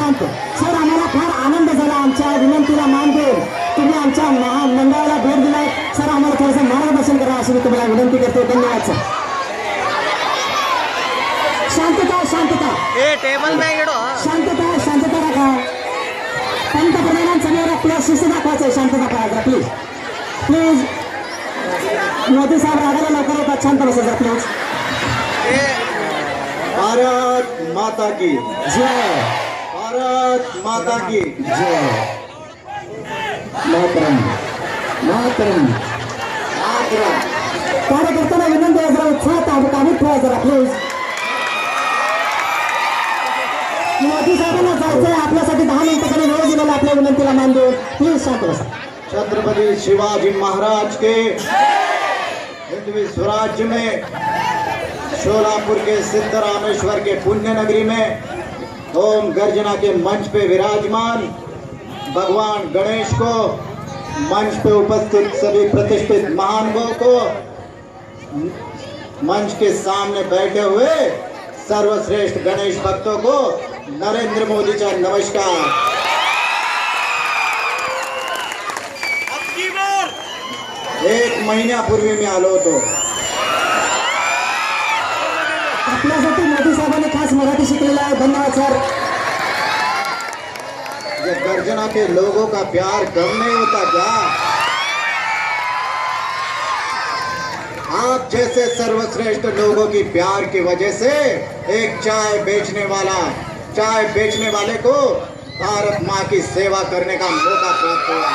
शांत. सर आम्हाला फार आनंद झाला आमच्या विनंतीला मान देऊन तुम्ही आमच्या मंडळाला भेट दिलाय. सर आम्हाला थोडंसं मार्गदर्शन करा अशी मी तुम्हाला विनंती करतो. धन्यवाद सर. शांतता शांतता टेबल शांतता शांतता राखा. पंतप्रधानांसमोर आपल्या शिस्त दाखवायचं. शांतता पाळा प्लीज प्लीज. मोदी साहेब रागाला लवकर होतात. शांत बसा सर प्लीज. भारत माता की जय. भारत माता की जय. मातरम मातरम. कार्यकर्त्यांना विनंती आहे जरा उत्साहात कामीत ठेवा जरा प्लीज. मोदी साहेबांना जायचंय आपल्यासाठी 10 मिनिटांनी वेळ दिलेला आपल्या विनंतीला मान देऊन प्लीज शांत बसा. छत्रपति शिवाजी महाराज के हिंदवी स्वराज्य में शोलापुर के सिद्धरामेश्वर के पुण्य नगरी में ओम गर्जना के मंच पे विराजमान भगवान गणेश को, मंच पे उपस्थित सभी प्रतिष्ठित महानुभावों को, मंच के सामने बैठे हुए सर्वश्रेष्ठ गणेश भक्तों को नरेंद्र मोदी का नमस्कार. एक महिन्यापूर्वी मी आलो होतो. आपल्यासाठी मोदी साहेबांनी खास मराठी शिकलेलं आहे. धन्यवाद सर. ये गर्जना के लोगों का प्यार कम नहीं होता क्या? आप जैसे सर्वश्रेष्ठ लोगों की प्यार की वजह से एक चाय बेचने वाले को भारत माँ की सेवा करने का मौका प्राप्त हुआ.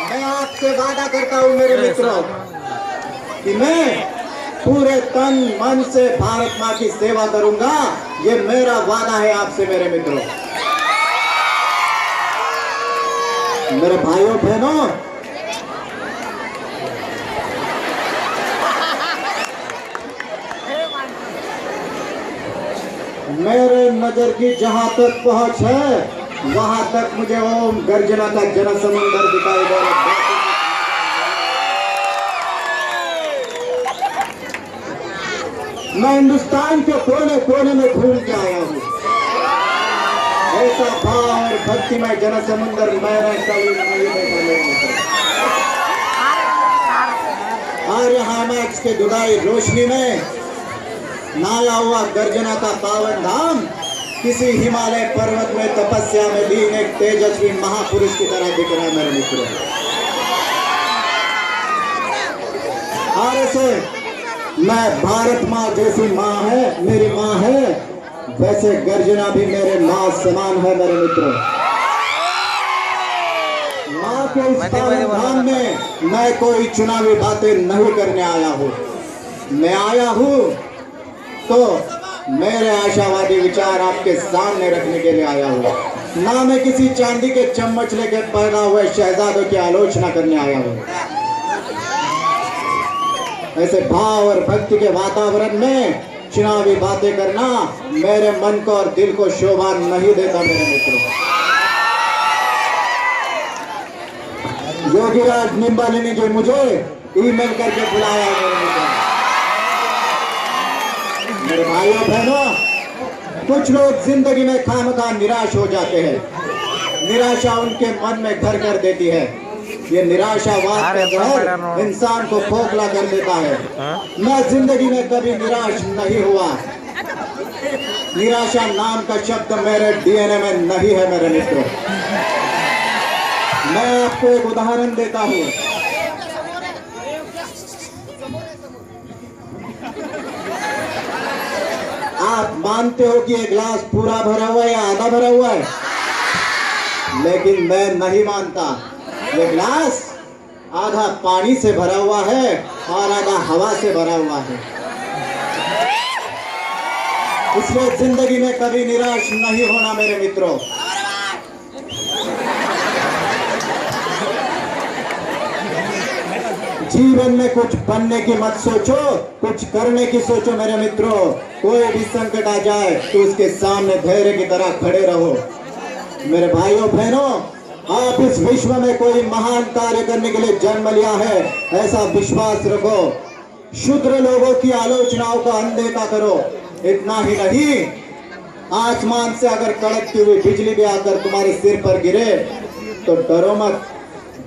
मैं आपसे वादा करता हूँ मेरे मित्रों कि मैं पूरे तन मन से भारत माँ की सेवा करूंगा. ये मेरा वादा है आपसे मेरे मित्रों. मेरे भाइयों बहनों, मेरे नजर की जहां तक पहुंच है वहां तक मुझे ओम गर्जना का जनसमुद्र दिखाई दे रहा है. मैं हिंदुस्तान के कोने कोने में घूम के आया हूँ. ऐसा भाव और भक्तिमय जनसमुद्र मैंने कभी नहीं देखा. और यहाँ मैं इसके दुदाई रोशनी में नाया हुआ गर्जना का पावन धाम किसी हिमालय पर्वत में तपस्या में लीन एक तेजस्वी महापुरुष की तरह दिख रहा है मेरे मित्रों. और ऐसे मैं भारत माँ जैसी माँ है, मेरी माँ है, वैसे गर्जना भी मेरे माँ समान है मेरे मित्रों. माँ के इस पावन धाम में मैं कोई चुनावी बातें नहीं करने आया हूँ. मैं आया हूँ तो मेरे आशावादी विचार आपके सामने रखने के लिए आया हूँ. ना मैं किसी चांदी के चम्मच लेके पैदा हुए शहजादों की आलोचना करने आया हूँ. ऐसे भाव और भक्ति के वातावरण में चुनावी बातें करना मेरे मन को और दिल को शोभा नहीं देता मेरे मित्रों. योगीराज निंबाली ने जो मुझे ईमेल करके बुलाया मेरे मित्रों. मेरे भाइयों बहनों, कुछ लोग जिंदगी में खामखा निराश हो जाते हैं. निराशा उनके मन में घर कर देती है. ये निराशावाद का जहर इंसान को खोखला कर देता है. मैं जिंदगी में कभी निराश नहीं हुआ. निराशा नाम का शब्द मेरे डीएनए में नहीं है मेरे मित्रों. मैं आपको एक उदाहरण देता हूँ. आप मानते हो कि ये गिलास पूरा भरा हुआ है या आधा भरा हुआ है, लेकिन मैं नहीं मानता. ये गिलास आधा पानी से भरा हुआ है और आधा हवा से भरा हुआ है. इसलिए जिंदगी में कभी निराश नहीं होना मेरे मित्रों. जीवन में कुछ बनने की मत सोचो, कुछ करने की सोचो मेरे मित्रों. कोई भी संकट आ जाए तो उसके सामने धैर्य की तरह खड़े रहो. मेरे भाइयों बहनों, आप इस विश्व में कोई महान कार्य करने के लिए जन्म लिया है, ऐसा विश्वास रखो. शूद्र लोगों की आलोचनाओं को अनदेखा करो. इतना ही नहीं, आसमान से अगर कड़कती हुई बिजली भी आकर तुम्हारे सिर पर गिरे तो डरो मत।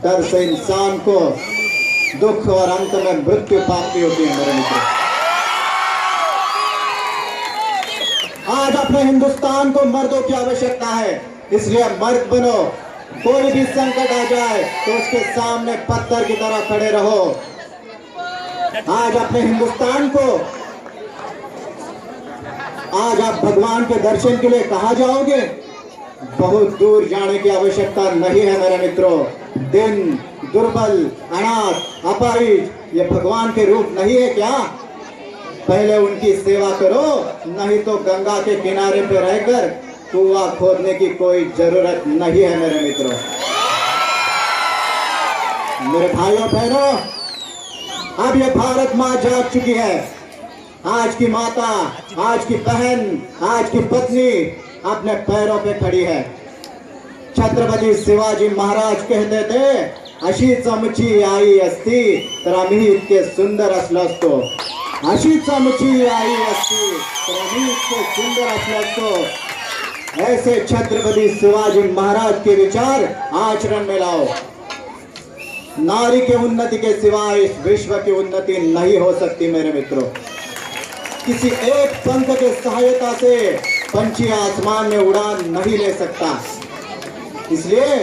डर से इंसान को दुख और अंत में मृत्यु प्राप्ति होती है मेरे मित्र। आज अपने हिंदुस्तान को मर्दों की आवश्यकता है, इसलिए मर्द बनो। कोई भी संकट आ जाए तो उसके सामने पत्थर की तरह खड़े रहो। आज अपने हिंदुस्तान को, आज आप भगवान के दर्शन के लिए कहाँ जाओगे? बहुत दूर जाने की आवश्यकता नहीं है मेरे मित्रों। दिन, दुर्बल, अनाथ, अपाहिज ये भगवान के रूप नहीं है क्या? पहले उनकी सेवा करो, नहीं तो गंगा के किनारे पे रहकर कुआं खोदने की कोई जरूरत नहीं है मेरे मित्रों। मेरे भाइयों बहनों, अब ये भारत माँ जाग चुकी है। आज की माता, आज की बहन, आज की पत्नी अपने पैरों पे खड़ी है। छत्रपति शिवाजी महाराज कहते थे, अशीच आमची आई असती तर आम्ही इतके सुंदर असलो असतो। अशीच आमची आई असती तर आम्ही इतके सुंदर असलो असतो। ऐसे छत्रपति शिवाजी महाराज के विचार आचरण में लाओ। नारी के उन्नति के सिवाय इस विश्व की उन्नति नहीं हो सकती मेरे मित्रों। किसी एक पंख के सहायता से पंछी आसमान में उड़ान नहीं ले सकता। इसलिए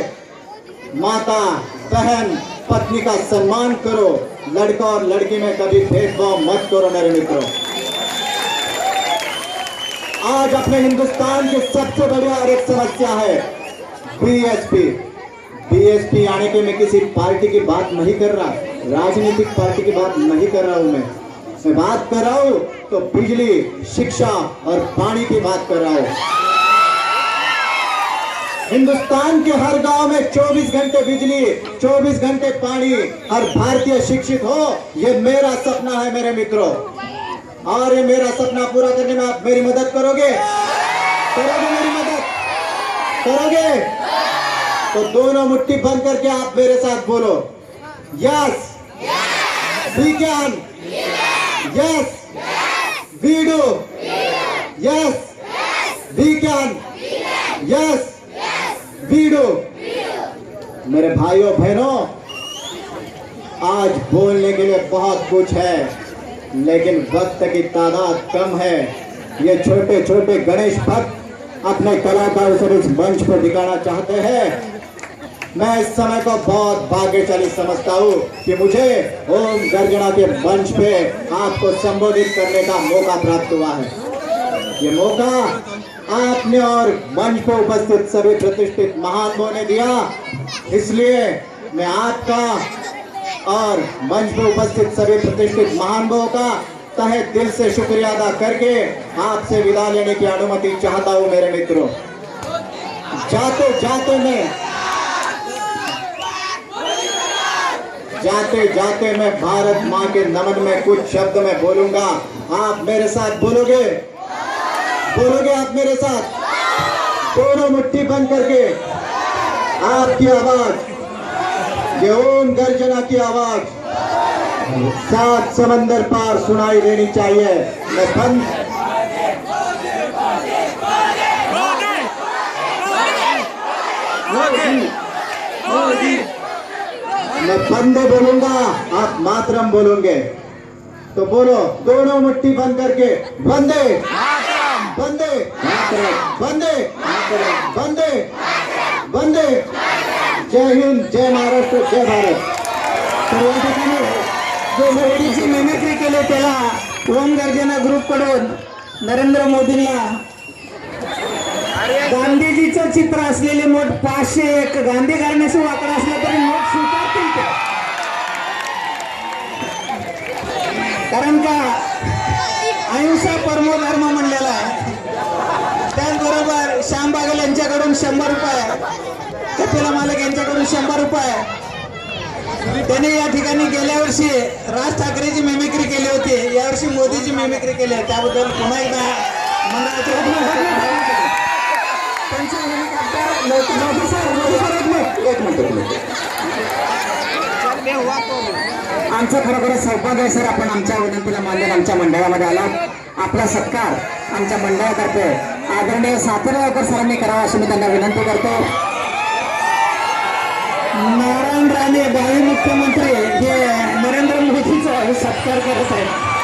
माता, बहन, पत्नी का सम्मान करो। लड़का और लड़की में कभी भेदभाव मत करो मेरे मित्रों। आज अपने हिंदुस्तान की सबसे बड़ी और एक समस्या है बीएसपी। बीएसपी आने के मैं किसी पार्टी की बात नहीं कर रहा, राजनीतिक पार्टी की बात नहीं कर रहा हूं। मैं बात कर रहा हूं तो बिजली, शिक्षा और पानी की बात कर रहा हूं। हिंदुस्तान के हर गांव में 24 घंटे बिजली, 24 घंटे पानी, हर भारतीय शिक्षित हो, ये मेरा सपना है मेरे मित्रों। और ये मेरा सपना पूरा करने में आप मेरी मदद करोगे? करोगे मेरी मदद? करोगे? तो दोनों मुट्ठी बंद करके आप मेरे साथ बोलो, yes we can, yes we do, yes we can, yes we do. मेरे भाइयों बहनों, आज बोलने के लिए बहुत कुछ है, लेकिन वक्त की तादाद कम है। ये छोटे छोटे गणेश भक्त अपने कलाकार से इस मंच पर दिखाना चाहते हैं। मैं इस समय को बहुत भाग्यशाली समझता हूँ कि मुझे ओम गर्जना के मंच पे आपको संबोधित करने का मौका प्राप्त हुआ है। ये मौका आपने और मंच पर उपस्थित सभी प्रतिष्ठित महानुभावों ने दिया, इसलिए मैं आपका और मंच पर उपस्थित सभी प्रतिष्ठित महानुभावों का तहे दिल से शुक्रिया अदा करके आपसे विदा लेने की अनुमति चाहता हूं मेरे मित्रों। जाते जाते मैं भारत माँ के नमन में कुछ शब्द में बोलूंगा। आप मेरे साथ बोलोगे? बोलोगे आप मेरे साथ? दोनों मुट्ठी बंद करके आपकी आवाज, ये ओम गर्जना की आवाज 7 समंदर पार सुनाई देनी चाहिए। मैं बंदे बोलूंगा, आप मातरम बोलोगे। तो बोलो, दोनों मुट्ठी बंद करके, बंदे बंदे बंदे बंदे बंदे। जय हिंद, जय महाराष्ट्र, जय भारत। तर या ठिकाणी जो मोदीची मिमिक्री केली त्याला ओम गर्जना ग्रुप कडून नरेंद्र मोदींना गांधीजीचं चित्र असलेले नोट 501 गांधी घराण्याशी वाकडा असला तरी नोट स्वीकारतील ते, कारण का अहिंसा परमो धर्म म्हणलेला आहे। त्याचबरोबर श्याम बागल यांच्याकडून 100 रुपये, कपिला मालक यांच्याकडून 100 रुपये। त्यांनी या ठिकाणी गेल्या वर्षी राज ठाकरेची मिमिक्री केली होती, यावर्षी मोदीची मिमिक्री केली आहे, त्याबद्दल पुन्हा एकदा आमचं खरोखरच सौभाग्य आहे सर, आपण आमच्या विनंतीला मान्य आमच्या मंडळामध्ये आला। आपला सत्कार आमच्या मंडळातर्फे आदरणीय सातेगावकर सरांनी करावा अशी मी त्यांना विनंती करतो. नारायण राणे भावी मुख्यमंत्री हे नरेंद्र मोदीचा सत्कार करत आहेत.